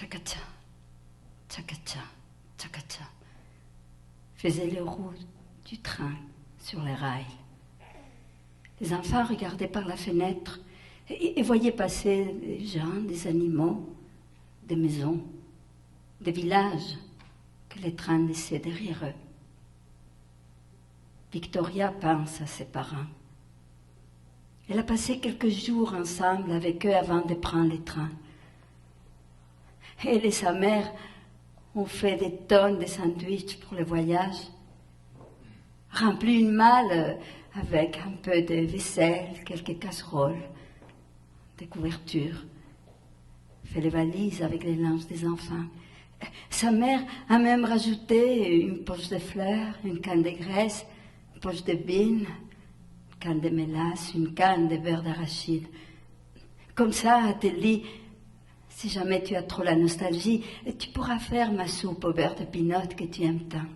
tchakatcha, tchakatcha, tchakatcha, faisait les roues du train sur les rails. Les enfants regardaient par la fenêtre et voyaient passer des gens, des animaux, des maisons, des villages que les trains laissaient derrière eux. Victoria pense à ses parents. Elle a passé quelques jours ensemble avec eux avant de prendre le train. Elle et sa mère ont fait des tonnes de sandwichs pour le voyage, rempli une malle avec un peu de vaisselle, quelques casseroles, des couvertures, fait les valises avec les linges des enfants. Sa mère a même rajouté une poche de fleurs, une canne de graisse, une poche de bines, une canne de mélasse, une canne de beurre d'arachide. Comme ça, à tes lits, si jamais tu as trop la nostalgie, tu pourras faire ma soupe au beurre de pinot que tu aimes tant.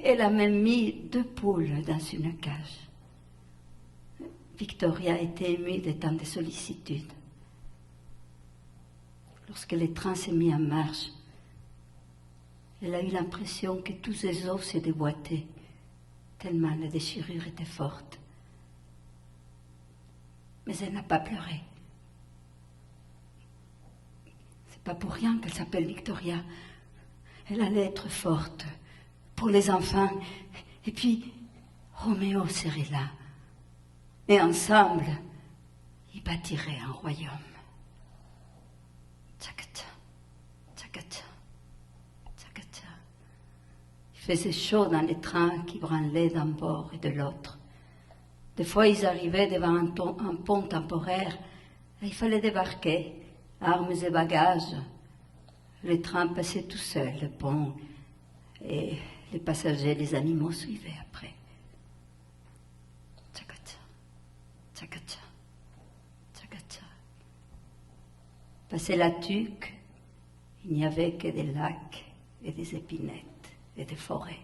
Elle a même mis 2 poules dans une cage. Victoria était émue de tant de sollicitude. Lorsque le train s'est mis en marche, elle a eu l'impression que tous ses os se déboîtaient, tellement la déchirure était forte. Mais elle n'a pas pleuré. C'est pas pour rien qu'elle s'appelle Victoria. Elle allait être forte pour les enfants. Et puis, Roméo serait là. Et ensemble, ils bâtiraient un royaume. Tchakatcha, tchakatcha, tchakatcha. Il faisait chaud dans les trains qui branlaient d'un bord et de l'autre. Des fois, ils arrivaient devant un pont temporaire et il fallait débarquer, armes et bagages. Le train passait tout seul, le pont, et les passagers, les animaux suivaient après. Tchakatcha, tchakatcha, tchakatcha. Passé la Tuque, il n'y avait que des lacs et des épinettes et des forêts.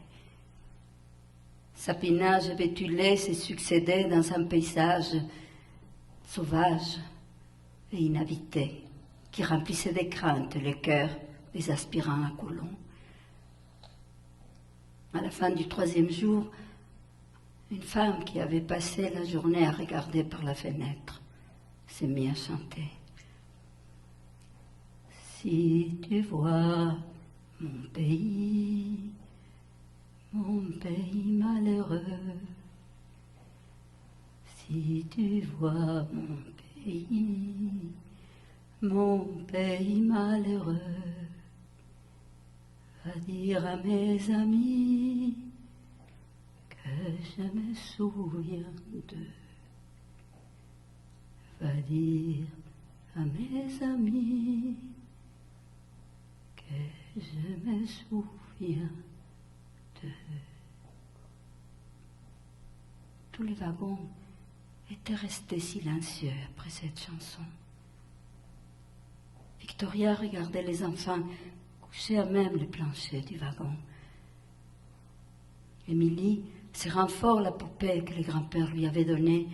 Sapinages bétulés se succédaient dans un paysage sauvage et inhabité qui remplissait de crainte le cœur des aspirants à colons. À la fin du 3e jour, une femme qui avait passé la journée à regarder par la fenêtre s'est mise à chanter. Si tu vois mon pays malheureux, si tu vois mon pays malheureux, va dire à mes amis que je me souviens d'eux. Va dire à mes amis que je me souviens d'eux. Tous les wagons étaient restés silencieux après cette chanson. Victoria regardait les enfants couchés à même le plancher du wagon. Émilie serrant fort la poupée que le grand-père lui avait donnée.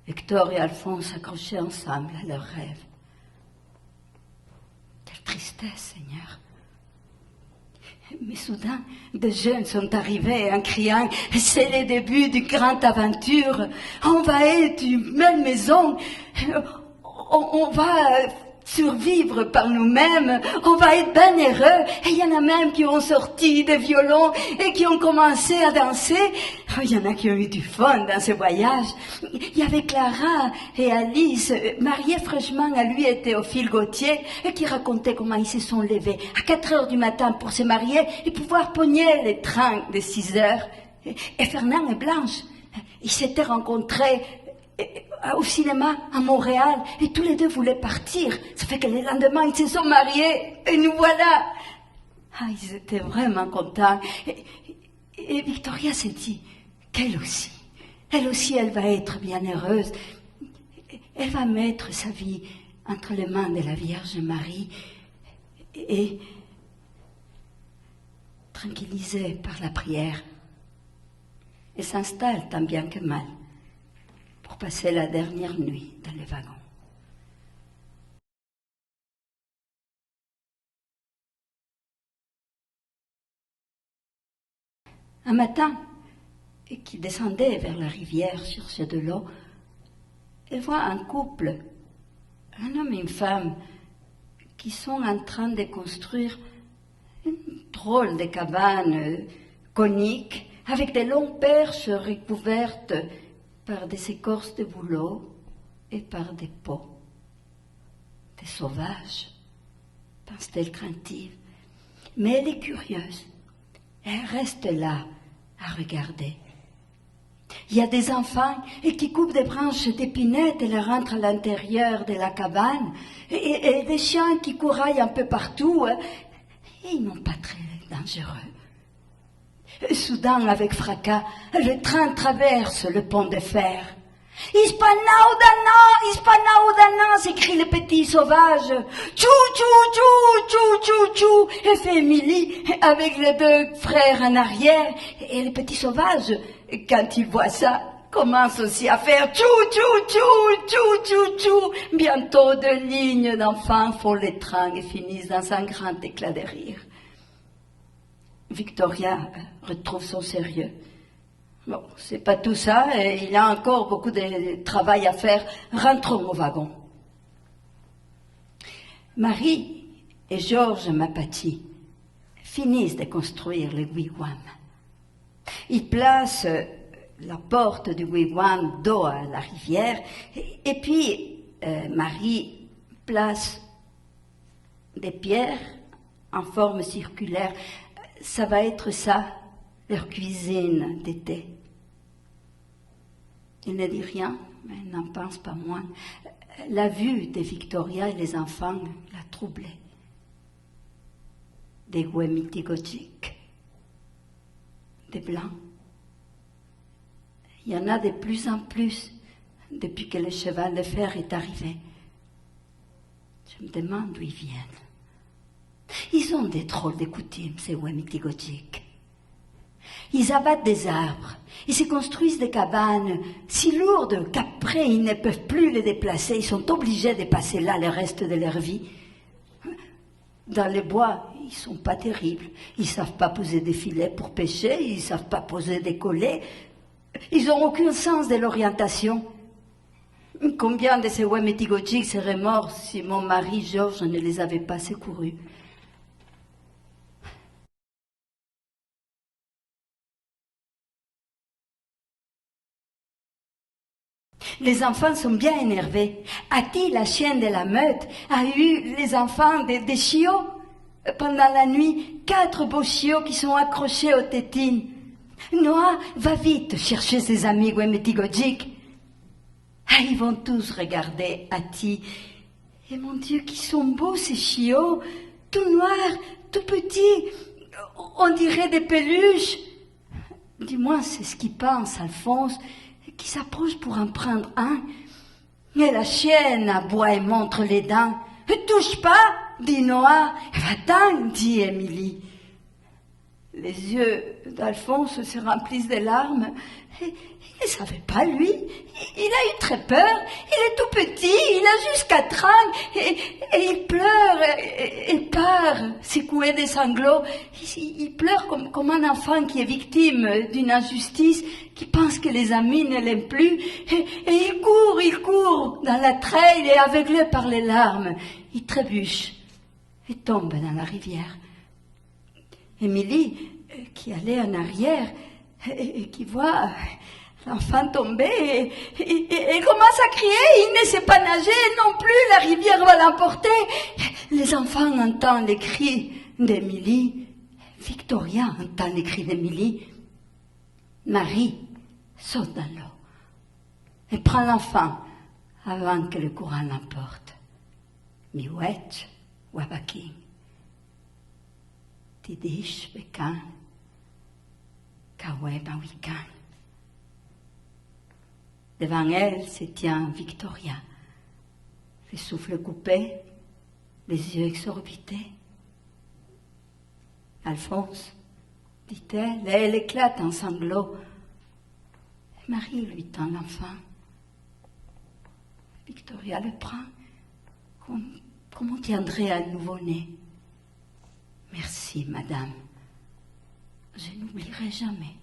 Hector et Alphonse accrochaient ensemble à leurs rêves. Quelle tristesse, Seigneur! Mais soudain, des jeunes sont arrivés en criant « C'est le début d'une grande aventure. On va être une belle maison. On va survivre par nous-mêmes. On va être bien heureux. » Et il y en a même qui ont sorti des violons et qui ont commencé à danser. Il y en a qui ont eu du fun dans ce voyage. Il y avait Clara et Alice, mariées fraîchement à lui et Théophile Gautier, et qui racontaient comment ils se sont levés à 4 heures du matin pour se marier et pouvoir pogner les trains de 6 heures. Et Fernand et Blanche, ils s'étaient rencontrés au cinéma à Montréal et tous les deux voulaient partir. Ça fait que le lendemain, ils se sont mariés et nous voilà. Ils étaient vraiment contents. Et Victoria s'est dit qu'elle aussi, elle va être bien heureuse. Elle va mettre sa vie entre les mains de la Vierge Marie et tranquillisée par la prière, elle s'installe tant bien que mal pour passer la dernière nuit dans le wagon. Un matin, qui descendait vers la rivière chercher de l'eau, elle voit un couple, un homme et une femme, qui sont en train de construire une drôle de cabane conique avec des longues perches recouvertes par des écorces de bouleau et par des pots. Des sauvages, pense-t-elle craintive. Mais elle est curieuse. Elle reste là à regarder. Il y a des enfants qui coupent des branches d'épinettes et les rentrent à l'intérieur de la cabane, et des chiens qui couraillent un peu partout. Et ils n'ont pas très dangereux. Soudain, avec fracas, le train traverse le pont de fer. Hispanaudana, s'écrie le petit sauvage. Tchou, tchou, tchou, tchou, tchou, tchou, et fait Émilie avec les deux frères en arrière. Et le petit sauvage, quand il voit ça, commence aussi à faire tchou, tchou, tchou, tchou, tchou, tchou. Bientôt, deux lignes d'enfants font les trains et finissent dans un grand éclat de rire. Victoria retrouve son sérieux. Bon, c'est pas tout ça, et il y a encore beaucoup de travail à faire. Rentrons au wagon. Marie et Georges Mapati finissent de construire le wigwam. Ils placent la porte du wigwam dos à la rivière, et puis Marie place des pierres en forme circulaire. Ça va être ça, leur cuisine d'été. Il ne dit rien, mais il n'en pense pas moins. La vue de Victoria et les enfants l'a troublée. Des Wemitigojiks, des blancs. Il y en a de plus en plus depuis que le cheval de fer est arrivé. Je me demande d'où ils viennent. Ils ont des drôles de coutumes, ces Wemitigojiks. Ils abattent des arbres, ils se construisent des cabanes si lourdes qu'après ils ne peuvent plus les déplacer, ils sont obligés de passer là le reste de leur vie. Dans les bois, ils sont pas terribles, ils savent pas poser des filets pour pêcher, ils savent pas poser des collets, ils ont aucun sens de l'orientation. Combien de ces Wemitigojiks seraient morts si mon mari Georges ne les avait pas secourus? Les enfants sont bien énervés. Ati, la chienne de la meute, a eu les enfants des chiots. Pendant la nuit, 4 beaux chiots qui sont accrochés aux tétines. Noah, va vite chercher ses amis Wemitigojiks. Ah, ils vont tous regarder Ati. Et mon Dieu, qui sont beaux ces chiots, tout noirs, tout petits, on dirait des peluches. Du moins, c'est ce qu'il pense, Alphonse, qui s'approche pour en prendre un. Et la chienne aboie et montre les dents. « Touche pas !» dit Noah. « Va-t'en !» dit Émilie. Les yeux d'Alphonse se remplissent de larmes. Il ne savait pas, lui. Il a eu très peur. Il est tout petit, il a juste 4 ans. Et il pleure et part, secoué des sanglots. Il pleure comme un enfant qui est victime d'une injustice, qui pense que les amis ne l'aiment plus. Et il court dans la treille et aveuglé par les larmes. Il trébuche et tombe dans la rivière. Émilie, qui allait en arrière, et qui voit l'enfant tomber, et commence à crier, il ne sait pas nager non plus, la rivière va l'emporter. Les enfants entendent les cris d'Émilie, Victoria entend les cris d'Émilie. Marie saute dans l'eau et prend l'enfant avant que le courant l'emporte. Miwetch, Wabaking. Tidish Bekan, Kawe Bawikan. Devant elle se tient Victoria, le souffle coupé, les yeux exorbités. Alphonse, dit-elle, et elle éclate en sanglots. Marie lui tend l'enfant. Victoria le prend comme on tiendrait un nouveau-né. Merci, madame. Je n'oublierai jamais.